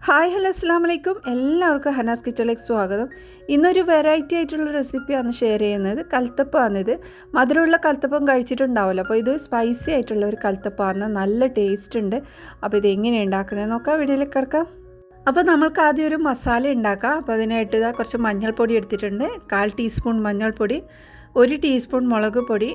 Hi hello അസ്സാം വലൈക്കും. എല്ലാവർക്കും ഹനാസ് കിച്ചണിലേക്ക് സ്വാഗതം. ഇന്നൊരു വെറൈറ്റി ആയിട്ടുള്ള റെസിപ്പിയാണ് ഷെയർ ചെയ്യുന്നത്. കൽത്തപ്പമാണിത്. മധുരമുള്ള കൽത്തപ്പം കഴിച്ചിട്ടുണ്ടാവുമല്ലോ, അപ്പോൾ ഇത് സ്പൈസി ആയിട്ടുള്ള ഒരു കൽത്തപ്പമാണ്. നല്ല ടേസ്റ്റ് ഉണ്ട്. അപ്പോൾ ഇത് എങ്ങനെയാണ് ഉണ്ടാക്കുന്നത് നോക്കാം. വീഡിയോയിലേക്ക് കിടക്കാം. അപ്പോൾ നമ്മൾക്ക് ആദ്യം ഒരു മസാല ഉണ്ടാക്കാം. അപ്പോൾ അതിനായിട്ട് കുറച്ച് മഞ്ഞൾപ്പൊടി എടുത്തിട്ടുണ്ട്. 1/4 ടീസ്പൂൺ മഞ്ഞൾപ്പൊടി, 1 ടീസ്പൂൺ മുളക് പൊടി,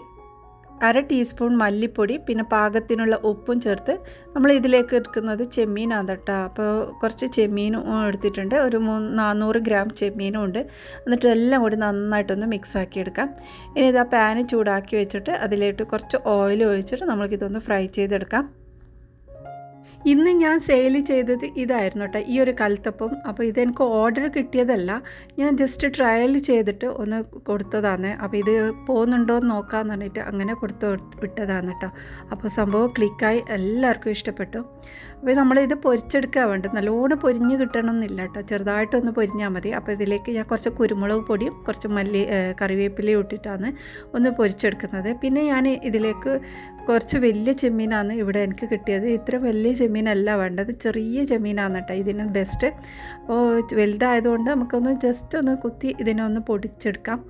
1/2 ടീസ്പൂൺ മല്ലിപ്പൊടി, പിന്നെ പാകത്തിനുള്ള ഉപ്പും ചേർത്ത് നമ്മൾ ഇതിലേക്ക് എടുക്കുന്നത് ചെമ്മീനാണ് കേട്ടോ. അപ്പോൾ കുറച്ച് ചെമ്മീനും എടുത്തിട്ടുണ്ട്. ഒരു 400 ഗ്രാം ചെമ്മീനും ഉണ്ട്. എന്നിട്ട് എല്ലാം കൂടി നന്നായിട്ടൊന്ന് മിക്സാക്കി എടുക്കാം. ഇനി ഇതാ പാന് ചൂടാക്കി വെച്ചിട്ട് അതിലേക്ക് കുറച്ച് ഓയിൽ ഒഴിച്ചിട്ട് നമ്മൾക്കിതൊന്ന് ഫ്രൈ ചെയ്തെടുക്കാം. ഇന്ന് ഞാൻ സെയിൽ ചെയ്തത് ഇതായിരുന്നു കേട്ടോ, ഈ ഒരു കൽത്തപ്പം. അപ്പോൾ ഇതെനിക്ക് ഓർഡർ കിട്ടിയതല്ല, ഞാൻ ജസ്റ്റ് ട്രയൽ ചെയ്തിട്ട് ഒന്ന് കൊടുത്തതാണ്. അപ്പോൾ ഇത് പോകുന്നുണ്ടോ എന്ന് നോക്കാമെന്ന് പറഞ്ഞിട്ട് അങ്ങനെ കൊടുത്ത് വിട്ടതാണ് കേട്ടോ. അപ്പോൾ സംഭവം ക്ലിക്കായി, എല്ലാവർക്കും ഇഷ്ടപ്പെട്ടു. അപ്പോൾ നമ്മളിത് പൊരിച്ചെടുക്കാൻ വേണ്ടത്, നല്ലോണം പൊരിഞ്ഞ് കിട്ടണം എന്നില്ല കേട്ടോ, ചെറുതായിട്ടൊന്ന് പൊരിഞ്ഞാൽ മതി. അപ്പോൾ ഇതിലേക്ക് ഞാൻ കുറച്ച് കുരുമുളക് പൊടിയും കുറച്ച് കറിവേപ്പിലയും ഇട്ടിട്ടാണ് ഒന്ന് പൊരിച്ചെടുക്കുന്നത്. പിന്നെ ഞാൻ ഇതിലേക്ക് കുറച്ച് വലിയ ചെമ്മീനാണ് ഇവിടെ എനിക്ക് കിട്ടിയത്. ഇത്ര വലിയ ചെമ്മീനല്ല വേണ്ടത്, ചെറിയ ചെമ്മീനാണ് കേട്ടോ ഇതിന് ബെസ്റ്റ്. അപ്പോൾ വലുതായതുകൊണ്ട് നമുക്കൊന്ന് ജസ്റ്റ് ഒന്ന് കുത്തി ഇതിനൊന്ന് പൊടിച്ചെടുക്കാം.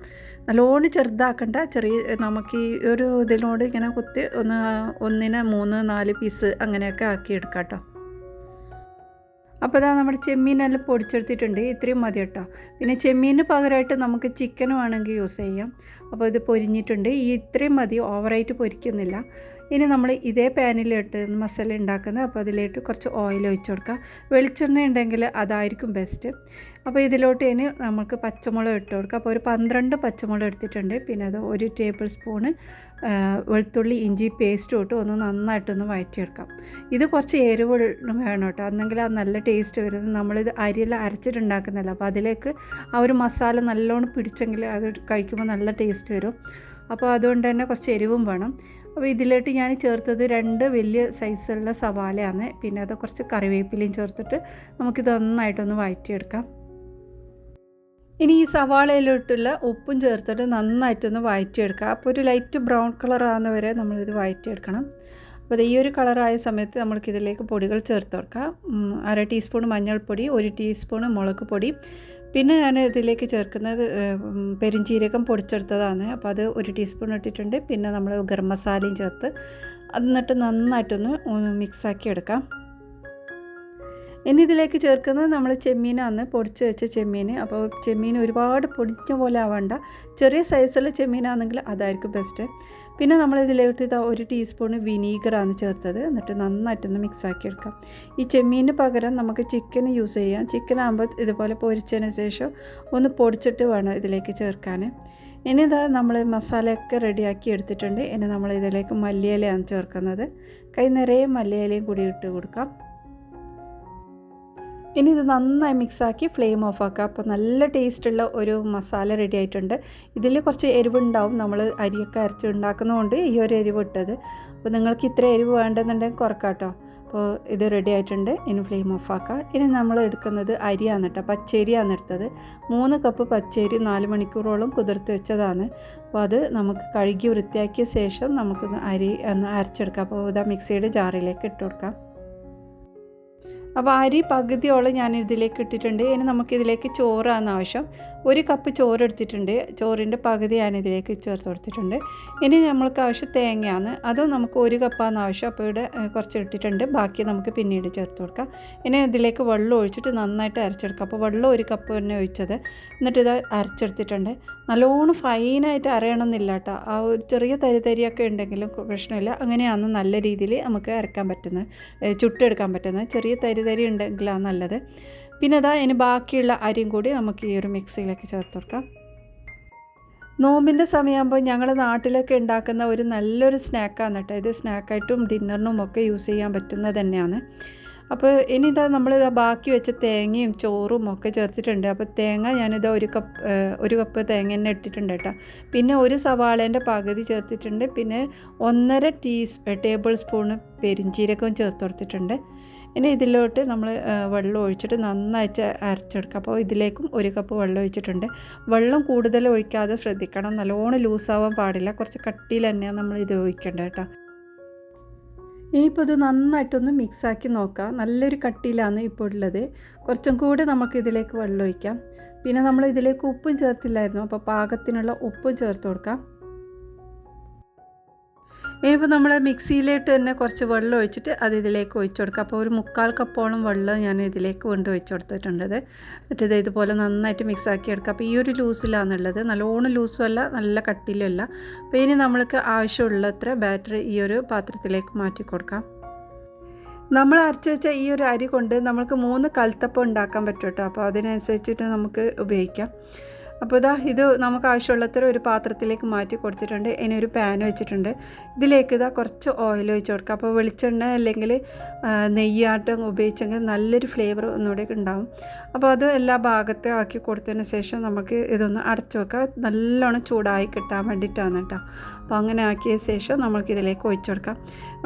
നല്ലോണം ചെറുതാക്കണ്ട, നമുക്ക് ഈ ഒരു ഇതിനോട് ഇങ്ങനെ കുത്തി ഒന്നിനെ 3-4 പീസ് അങ്ങനെയൊക്കെ ആക്കിയെടുക്കാം കേട്ടോ. അപ്പോൾ ഇതാ നമ്മുടെ ചെമ്മീനെല്ലാം പൊടിച്ചെടുത്തിട്ടുണ്ട്. ഇത്രയും മതി കേട്ടോ. പിന്നെ ചെമ്മീന് പകരമായിട്ട് നമുക്ക് ചിക്കൻ വേണമെങ്കിൽ യൂസ് ചെയ്യാം. അപ്പോൾ ഇത് പൊരിഞ്ഞിട്ടുണ്ട്. ഇത്രയും മതി, ഓവറായിട്ട് പൊരിക്കുന്നില്ല. ഇനി നമ്മൾ ഇതേ പാനിലിട്ട് മസാല ഉണ്ടാക്കുന്നത്. അപ്പോൾ അതിലേക്ക് കുറച്ച് ഓയിൽ ഒഴിച്ച് കൊടുക്കുക. വെളിച്ചെണ്ണ ഉണ്ടെങ്കിൽ അതായിരിക്കും ബെസ്റ്റ്. അപ്പോൾ ഇതിലോട്ട് ഇനി നമുക്ക് പച്ചമുളക് ഇട്ട് കൊടുക്കുക. അപ്പോൾ ഒരു 12 പച്ചമുളക് എടുത്തിട്ടുണ്ട്. പിന്നെ അത് 1 ടേബിൾ സ്പൂണ് വെളുത്തുള്ളി ഇഞ്ചി പേസ്റ്റ് ഇട്ട് ഒന്ന് നന്നായിട്ടൊന്ന് വഴറ്റിയെടുക്കാം. ഇത് കുറച്ച് എരിവ് വേണം കേട്ടോ, അന്നെങ്കിൽ അത് നല്ല ടേസ്റ്റ് വരുന്നത്. നമ്മളിത് അരിയെല്ലാം അരച്ചിട്ടുണ്ടാക്കുന്നില്ല, അപ്പോൾ അതിലേക്ക് ആ ഒരു മസാല നല്ലോണം പിടിച്ചെങ്കിൽ അത് കഴിക്കുമ്പോൾ നല്ല ടേസ്റ്റ് വരും. അപ്പോൾ അതുകൊണ്ട് തന്നെ കുറച്ച് എരിവും വേണം. അപ്പോൾ ഇതിലോട്ട് ഞാൻ ചേർത്തത് 2 വലിയ സൈസുള്ള സവാളയാണ്. പിന്നെ അത് കുറച്ച് കറിവേപ്പിലയും ചേർത്തിട്ട് നമുക്കിത് നന്നായിട്ടൊന്ന് വഴറ്റിയെടുക്കാം. ഇനി ഈ സവാളയിലോട്ടുള്ള ഉപ്പും ചേർത്തിട്ട് നന്നായിട്ടൊന്ന് വഴറ്റിയെടുക്കുക. അപ്പോൾ ഒരു ലൈറ്റ് ബ്രൗൺ കളർ ആകുന്ന വരെ നമ്മളിത് വഴറ്റിയെടുക്കണം. അപ്പോൾ ഈ ഒരു കളറായ സമയത്ത് നമ്മൾക്കിതിലേക്ക് പൊടികൾ ചേർത്ത് കൊടുക്കാം. 1/2 ടീസ്പൂൺ മഞ്ഞൾപ്പൊടി, 1 ടീസ്പൂൺ മുളക് പൊടി, പിന്നെ ഞാൻ ഇതിലേക്ക് ചേർക്കുന്നത് പെരുംജീരകം പൊടിച്ചെടുത്തതാണ്. അപ്പോൾ അത് 1 ടീസ്പൂൺ ഇട്ടിട്ടുണ്ട്. പിന്നെ നമ്മൾ ഗരം മസാലയും ചേർത്ത് എന്നിട്ട് നന്നായിട്ടൊന്ന് മിക്സാക്കി എടുക്കാം. ഇനി ഇതിലേക്ക് ചേർക്കുന്നത് നമ്മൾ ചെമ്മീനാണ്, പൊടിച്ച് വെച്ച ചെമ്മീൻ. അപ്പോൾ ചെമ്മീൻ ഒരുപാട് പൊടിഞ്ഞ പോലെ ആവണ്ട, ചെറിയ സൈസുള്ള ചെമ്മീനാണെങ്കിൽ അതായിരിക്കും ബെസ്റ്റ്. പിന്നെ നമ്മളിതിലേക്ക് 1 ടീസ്പൂൺ വിനീഗറാണ് ചേർത്തത്. എന്നിട്ട് നന്നായിട്ടൊന്ന് മിക്സാക്കി എടുക്കാം. ഈ ചെമ്മീന് പകരം നമുക്ക് ചിക്കൻ യൂസ് ചെയ്യാം. ചിക്കൻ ആകുമ്പോൾ ഇതുപോലെ പൊരിച്ചതിന് ശേഷം ഒന്ന് പൊടിച്ചിട്ട് വേണം ഇതിലേക്ക് ചേർക്കാൻ. ഇനി നമ്മൾ മസാലയൊക്കെ റെഡിയാക്കി എടുത്തിട്ടുണ്ട്. ഇനി നമ്മൾ ഇതിലേക്ക് മല്ലിയിലയാണ് ചേർക്കുന്നത്. കൈ നിറയെ മല്ലിയിലയും കൂടി ഇട്ട് കൊടുക്കാം. ഇനി ഇത് നന്നായി മിക്സാക്കി ഫ്ലെയിം ഓഫ് ആക്കുക. അപ്പോൾ നല്ല ടേസ്റ്റുള്ള ഒരു മസാല റെഡി ആയിട്ടുണ്ട്. ഇതിൽ കുറച്ച് എരിവുണ്ടാവും, നമ്മൾ അരിയൊക്കെ അരച്ച് ഉണ്ടാക്കുന്നതുകൊണ്ട് ഈ ഒരു എരിവ് ഇട്ടത്. അപ്പോൾ നിങ്ങൾക്ക് ഇത്ര എരിവ് വേണ്ടെന്നുണ്ടെങ്കിൽ കുറക്കാം കേട്ടോ. അപ്പോൾ ഇത് റെഡി ആയിട്ടുണ്ട്. ഇനി ഫ്ലെയിം ഓഫ് ആക്കുക. ഇനി നമ്മൾ എടുക്കുന്നത് അരിയാണ് കേട്ടോ, പച്ചരിയാണ് എടുത്തത്. 3 കപ്പ് പച്ചരി 4 മണിക്കൂറോളം കുതിർത്ത് വെച്ചതാണ്. അപ്പോൾ അത് നമുക്ക് കഴുകി വൃത്തിയാക്കിയ ശേഷം നമുക്ക് അരി ഒന്ന് അരച്ചെടുക്കാം. അപ്പോൾ ഇതാ മിക്സിയുടെ ജാറിലേക്ക് ഇട്ട് കൊടുക്കാം. അപ്പോൾ അരി പകുതിയോളം ഞാൻ ഇതിലേക്ക് ഇട്ടിട്ടുണ്ട്. ഇനി നമുക്കിതിലേക്ക് ചോറാണ് ആവശ്യം. 1 കപ്പ് ചോറ് എടുത്തിട്ടുണ്ട്. ചോറിൻ്റെ പകുതി ഞാൻ ഇതിലേക്ക് ചേർത്ത് കൊടുത്തിട്ടുണ്ട്. ഇനി നമ്മൾക്ക് ആവശ്യം തേങ്ങയാണ്, അതും നമുക്ക് 1 കപ്പാണ് ആവശ്യം. അപ്പോൾ ഇവിടെ കുറച്ച് ഇട്ടിട്ടുണ്ട്, ബാക്കി നമുക്ക് പിന്നീട് ചേർത്ത് കൊടുക്കാം. ഇനി ഇതിലേക്ക് വെള്ളം ഒഴിച്ചിട്ട് നന്നായിട്ട് അരച്ചെടുക്കാം. അപ്പോൾ വെള്ളം 1 കപ്പ് തന്നെ ഒഴിച്ചത്. എന്നിട്ട് ഇത് അരച്ചെടുത്തിട്ടുണ്ട്. നല്ലോണം ഫൈനായിട്ട് അരയണമെന്നില്ല കേട്ടോ, ആ ഒരു ചെറിയ തരിയൊക്കെ ഉണ്ടെങ്കിലും പ്രശ്നമില്ല. അങ്ങനെയാണ് നല്ല രീതിയിൽ നമുക്ക് അരക്കാൻ പറ്റുന്നത്, ചുട്ടെടുക്കാൻ പറ്റുന്നത്. ചെറിയ തരി ഉണ്ടെങ്കിലാണ് നല്ലത്. പിന്നെ ഇനി ബാക്കിയുള്ള അരിയും കൂടി നമുക്ക് ഈ ഒരു മിക്സിയിലേക്ക് ചേർത്ത് കൊടുക്കാം. നോമ്പിൻ്റെ സമയമാകുമ്പോൾ ഞങ്ങൾ നാട്ടിലൊക്കെ ഉണ്ടാക്കുന്ന ഒരു നല്ലൊരു സ്നാക്കാണ് കേട്ടോ ഇത്. സ്നാക്കായിട്ടും ഡിന്നറിനും ഒക്കെ യൂസ് ചെയ്യാൻ പറ്റുന്നത് തന്നെയാണ്. അപ്പോൾ ഇനി നമ്മൾ ബാക്കി വെച്ച തേങ്ങയും ചോറും ഒക്കെ ചേർത്തിട്ടുണ്ട്. അപ്പോൾ തേങ്ങ ഞാനിത് 1 കപ്പ് തേങ്ങ തന്നെ ഇട്ടിട്ടുണ്ട് കേട്ടോ. പിന്നെ 1 സവാളേൻ്റെ പകുതി ചേർത്തിട്ടുണ്ട്. പിന്നെ 1.5 ടേബിൾ സ്പൂണ് പെരുംജീരകവും ചേർത്ത് കൊടുത്തിട്ടുണ്ട്. ഇനി ഇതിലോട്ട് നമ്മൾ വെള്ളം ഒഴിച്ചിട്ട് നന്നായിട്ട് അരച്ചെടുക്കുക. അപ്പോൾ ഇതിലേക്കും 1 കപ്പ് വെള്ളം ഒഴിച്ചിട്ടുണ്ട്. വെള്ളം കൂടുതൽ ഒഴിക്കാതെ ശ്രദ്ധിക്കണം, നല്ലോണം ലൂസാവാൻ പാടില്ല. കുറച്ച് കട്ടിയിൽ തന്നെയാണ് നമ്മൾ ഇത് ഒഴിക്കേണ്ടത് കേട്ടോ. ഇനിയിപ്പോൾ ഇത് നന്നായിട്ടൊന്ന് മിക്സാക്കി നോക്കാം. നല്ലൊരു കട്ടിയിലാണ് ഇപ്പോൾ ഉള്ളത്. കുറച്ചും കൂടെ നമുക്ക് ഇതിലേക്ക് വെള്ളം ഒഴിക്കാം. പിന്നെ നമ്മൾ ഇതിലേക്ക് ഉപ്പും ചേർത്തില്ലായിരുന്നു, അപ്പോൾ പാകത്തിനുള്ള ഉപ്പും ചേർത്ത് കൊടുക്കാം. ഇനിയിപ്പോൾ നമ്മൾ മിക്സിയിലിട്ട് തന്നെ കുറച്ച് വെള്ളം ഒഴിച്ചിട്ട് അത് ഇതിലേക്ക് ഒഴിച്ചു കൊടുക്കുക. അപ്പോൾ ഒരു 3/4 കപ്പോളം വെള്ളം ഞാൻ ഇതിലേക്ക് കൊണ്ട് ഒഴിച്ചു കൊടുത്തിട്ടുണ്ട്. എന്നിട്ട് ഇത് ഇതുപോലെ നന്നായിട്ട് മിക്സാക്കി എടുക്കുക. അപ്പോൾ ഈ ഒരു ലൂസിലാണുള്ളത്, നല്ലോണം ലൂസും അല്ല നല്ല കട്ടിലും അല്ല. അപ്പോൾ ഇനി നമ്മൾക്ക് ആവശ്യമുള്ളത്ര ബാറ്റർ ഈ ഒരു പാത്രത്തിലേക്ക് മാറ്റി കൊടുക്കാം. നമ്മൾ അരച്ച് വെച്ച ഈ ഒരു അരി കൊണ്ട് നമുക്ക് 3 കൽത്തപ്പം ഉണ്ടാക്കാൻ പറ്റും കേട്ടോ. അപ്പോൾ അതിനനുസരിച്ചിട്ട് നമുക്ക് ഉപയോഗിക്കാം. അപ്പോൾ ഇത് നമുക്ക് ആവശ്യമുള്ളത്ര ഒരു പാത്രത്തിലേക്ക് മാറ്റി കൊടുത്തിട്ടുണ്ട്. ഇനി ഒരു പാൻ വെച്ചിട്ടുണ്ട്. ഇതിലേക്ക് കുറച്ച് ഓയിൽ ഒഴിച്ച് കൊടുക്കുക. അപ്പോൾ വെളിച്ചെണ്ണ അല്ലെങ്കിൽ നെയ്യാട്ടം ഉപയോഗിച്ചെങ്കിൽ നല്ലൊരു ഫ്ലേവർ ഒന്നുകൂടെ ഉണ്ടാവും. അപ്പോൾ അത് എല്ലാ ഭാഗത്തും ആക്കി കൊടുത്തതിന് ശേഷം നമുക്ക് ഇതൊന്ന് അടച്ചു വെക്കുക. നല്ലോണം ചൂടായി കിട്ടാൻ വേണ്ടിയിട്ടാണ് കേട്ടോ. അപ്പോൾ അങ്ങനെ ആക്കിയ ശേഷം നമുക്കിതിലേക്ക് ഒഴിച്ചു കൊടുക്കാം.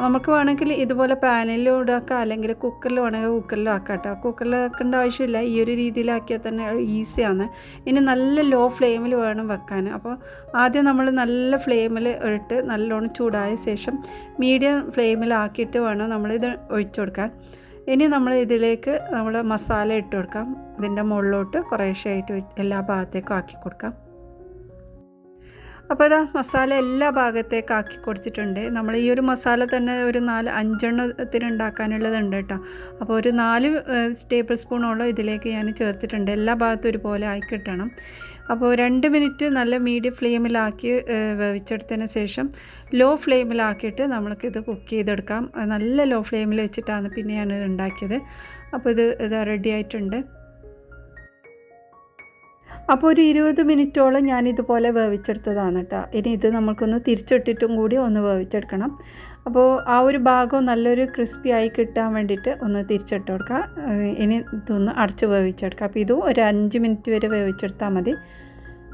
നമുക്ക് വേണമെങ്കിൽ ഇതുപോലെ പാനിലും ഇടാക്കാം, അല്ലെങ്കിൽ കുക്കറിൽ വേണമെങ്കിൽ കുക്കറിലും ആക്കാം കേട്ടോ. കുക്കറിൽ ആക്കേണ്ട ആവശ്യമില്ല, ഈ ഒരു രീതിയിലാക്കിയാൽ തന്നെ ഈസിയാണ്. ഇനി നല്ല ലോ ഫ്ലെയിമിൽ വേണം വെക്കാൻ. അപ്പോൾ ആദ്യം നമ്മൾ നല്ല ഫ്ലെയിമിൽ ഇട്ട് നല്ലോണം ചൂടായ ശേഷം മീഡിയം ഫ്ലെയിമിലാക്കിയിട്ട് വേണം നമ്മളിത് ഒഴിച്ചു കൊടുക്കാൻ. ഇനി നമ്മൾ ഇതിലേക്ക് നമ്മൾ മസാല ഇട്ട് കൊടുക്കാം. ഇതിൻ്റെ മുകളിലോട്ട് കുറേശ്ശെയായിട്ട് എല്ലാ ഭാഗത്തേക്കും ആക്കി കൊടുക്കാം. അപ്പോൾ മസാല എല്ലാ ഭാഗത്തേക്കും ആക്കി കൊടുത്തിട്ടുണ്ട്. നമ്മൾ ഈ ഒരു മസാല തന്നെ ഒരു 4-5 എണ്ണത്തിന് ഉണ്ടാക്കാനുള്ളതുണ്ട് കേട്ടോ. അപ്പോൾ ഒരു 4 ടേബിൾ സ്പൂണോളം ഇതിലേക്ക് ഞാൻ ചേർത്തിട്ടുണ്ട്. എല്ലാ ഭാഗത്തും ഒരുപോലെ ആയി കിട്ടണം. അപ്പോൾ 2 മിനിറ്റ് നല്ല മീഡിയം ഫ്ലെയിമിലാക്കി വേവിച്ചെടുത്തതിന് ശേഷം ലോ ഫ്ലെയിമിലാക്കിയിട്ട് നമ്മൾക്കിത് കുക്ക് ചെയ്തെടുക്കാം. നല്ല ലോ ഫ്ലെയിമിൽ വെച്ചിട്ടാണ് പിന്നെ ഞാനിത് ഉണ്ടാക്കിയത്. അപ്പോൾ ഇത് റെഡി ആയിട്ടുണ്ട്. അപ്പോൾ ഒരു 20 മിനിറ്റോളം ഞാനിതുപോലെ വേവിച്ചെടുത്തതാണ് കേട്ടോ. ഇനി ഇത് നമുക്കൊന്ന് തിരിച്ചിട്ടിട്ടും കൂടി ഒന്ന് വേവിച്ചെടുക്കണം. അപ്പോൾ ആ ഒരു ഭാഗം നല്ലൊരു ക്രിസ്പി ആയി കിട്ടാൻ വേണ്ടിയിട്ട് ഒന്ന് തിരിച്ചിട്ട് കൊടുക്കുക. ഇനി ഇതൊന്ന് അടച്ച് വേവിച്ചെടുക്കുക. അപ്പോൾ ഇതും ഒരു 5 മിനിറ്റ് വരെ വേവിച്ചെടുത്താൽ മതി.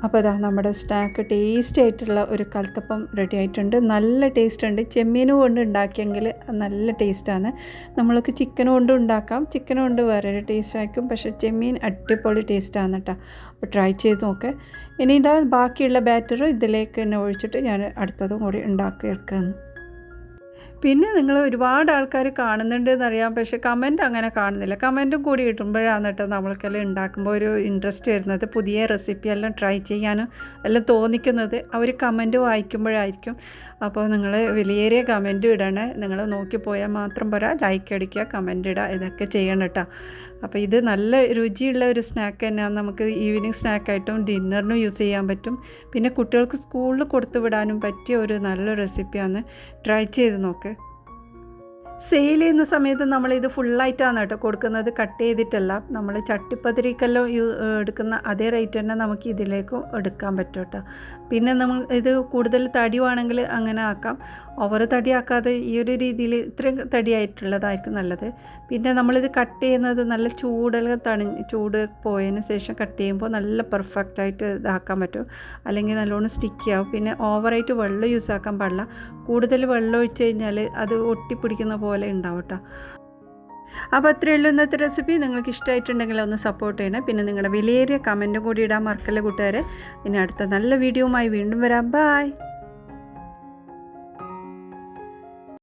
അപ്പോൾ നമ്മുടെ സ്നാക്ക് ടേസ്റ്റി ആയിട്ടുള്ള ഒരു കൽത്തപ്പം റെഡി ആയിട്ടുണ്ട്. നല്ല ടേസ്റ്റ് ഉണ്ട്. ചെമ്മീൻ കൊണ്ട് ഉണ്ടാക്കിയെങ്കിൽ നല്ല ടേസ്റ്റാണ്. നമ്മൾക്ക് ചിക്കൻ കൊണ്ട് ഉണ്ടാക്കാം, ചിക്കൻ കൊണ്ട് വേറൊരു ടേസ്റ്റ് ആയിരിക്കും. പക്ഷേ ചെമ്മീൻ അടിപൊളി ടേസ്റ്റാണ് കേട്ടോ. അപ്പോൾ ട്രൈ ചെയ്ത് നോക്ക്. ഇനി ബാക്കിയുള്ള ബാറ്റർ ഇതിലേക്ക് തന്നെ ഒഴിച്ചിട്ട് ഞാൻ അടുത്തതും കൂടി ഉണ്ടാക്കിയെടുക്കുന്നു. പിന്നെ നിങ്ങൾ ഒരുപാട് ആൾക്കാർ കാണുന്നുണ്ടെന്നറിയാം, പക്ഷേ കമൻറ്റ് അങ്ങനെ കാണുന്നില്ല. കമൻറ്റും കൂടി ഇടുമ്പോഴാണ് കേട്ടോ നമ്മൾക്കെല്ലാം ഉണ്ടാക്കുമ്പോൾ ഒരു ഇൻട്രസ്റ്റ് വരുന്നത്. പുതിയ റെസിപ്പി എല്ലാം ട്രൈ ചെയ്യാനും എല്ലാം തോന്നിക്കുന്നത് അവർ കമൻറ്റ് വായിക്കുമ്പോഴായിരിക്കും. അപ്പോൾ നിങ്ങൾ വിലയേറിയ കമൻറ്റ് ഇടണേ. നിങ്ങൾ നോക്കിപ്പോയാൽ മാത്രം പോരാ, ലൈക്ക് അടിക്കുക, കമൻറ്റ് ഇടുക, ഇതൊക്കെ ചെയ്യണം കേട്ടോ. അപ്പോൾ ഇത് നല്ല രുചിയുള്ള ഒരു സ്നാക്ക് തന്നെയാണ്. നമുക്ക് ഈവനിങ് സ്നാക്കായിട്ടും ഡിന്നറിനും യൂസ് ചെയ്യാൻ പറ്റും. പിന്നെ കുട്ടികൾക്ക് സ്കൂളിൽ കൊടുത്തു വിടാനും പറ്റിയ ഒരു നല്ല റെസിപ്പിയാണ്. ട്രൈ ചെയ്ത് നോക്ക്. സെയിൽ ചെയ്യുന്ന സമയത്ത് നമ്മളിത് ഫുള്ളായിട്ടാണ് കേട്ടോ കൊടുക്കുന്നത്, കട്ട് ചെയ്തിട്ടല്ല. നമ്മൾ ചട്ടിപ്പതിരിക്കെല്ലാം എടുക്കുന്ന അതേ റേറ്റ് തന്നെ നമുക്ക് ഇതിലേക്കും എടുക്കാൻ പറ്റും കേട്ടോ. പിന്നെ നമ്മൾ ഇത് കൂടുതൽ തടിയാണെങ്കിൽ അങ്ങനെ ആക്കാം. ഓവർ തടിയാക്കാതെ ഈ ഒരു രീതിയിൽ ഇത്രയും തടിയായിട്ടുള്ളതായിരിക്കും നല്ലത്. പിന്നെ നമ്മളിത് കട്ട് ചെയ്യുന്നത് നല്ല ചൂട് പോയതിന് ശേഷം കട്ട് ചെയ്യുമ്പോൾ നല്ല പെർഫെക്റ്റായിട്ട് ഇതാക്കാൻ പറ്റും. അല്ലെങ്കിൽ നല്ലോണം സ്റ്റിക്കി ആവും. പിന്നെ ഓവറായിട്ട് വെള്ളം യൂസ് ആക്കാൻ പാടില്ല. കൂടുതൽ വെള്ളം ഒഴിച്ച് കഴിഞ്ഞാൽ അത് ഒട്ടിപ്പിടിക്കുന്ന പോലെ ഉണ്ടാവും കേട്ടോ. അപ്പോൾ അത്രയേ ഉള്ളൂ ഇന്നത്തെ റെസിപ്പി. നിങ്ങൾക്ക് ഇഷ്ടമായിട്ടുണ്ടെങ്കിൽ ഒന്ന് സപ്പോർട്ട് ചെയ്യണേ. പിന്നെ നിങ്ങളുടെ വിലയേറിയ കമൻറ്റും കൂടി ഇടാൻ മറക്കല്ലേ കൂട്ടുകാരെ. ഇനി അടുത്ത നല്ല വീഡിയോയുമായി വീണ്ടും വരാം. ബൈ.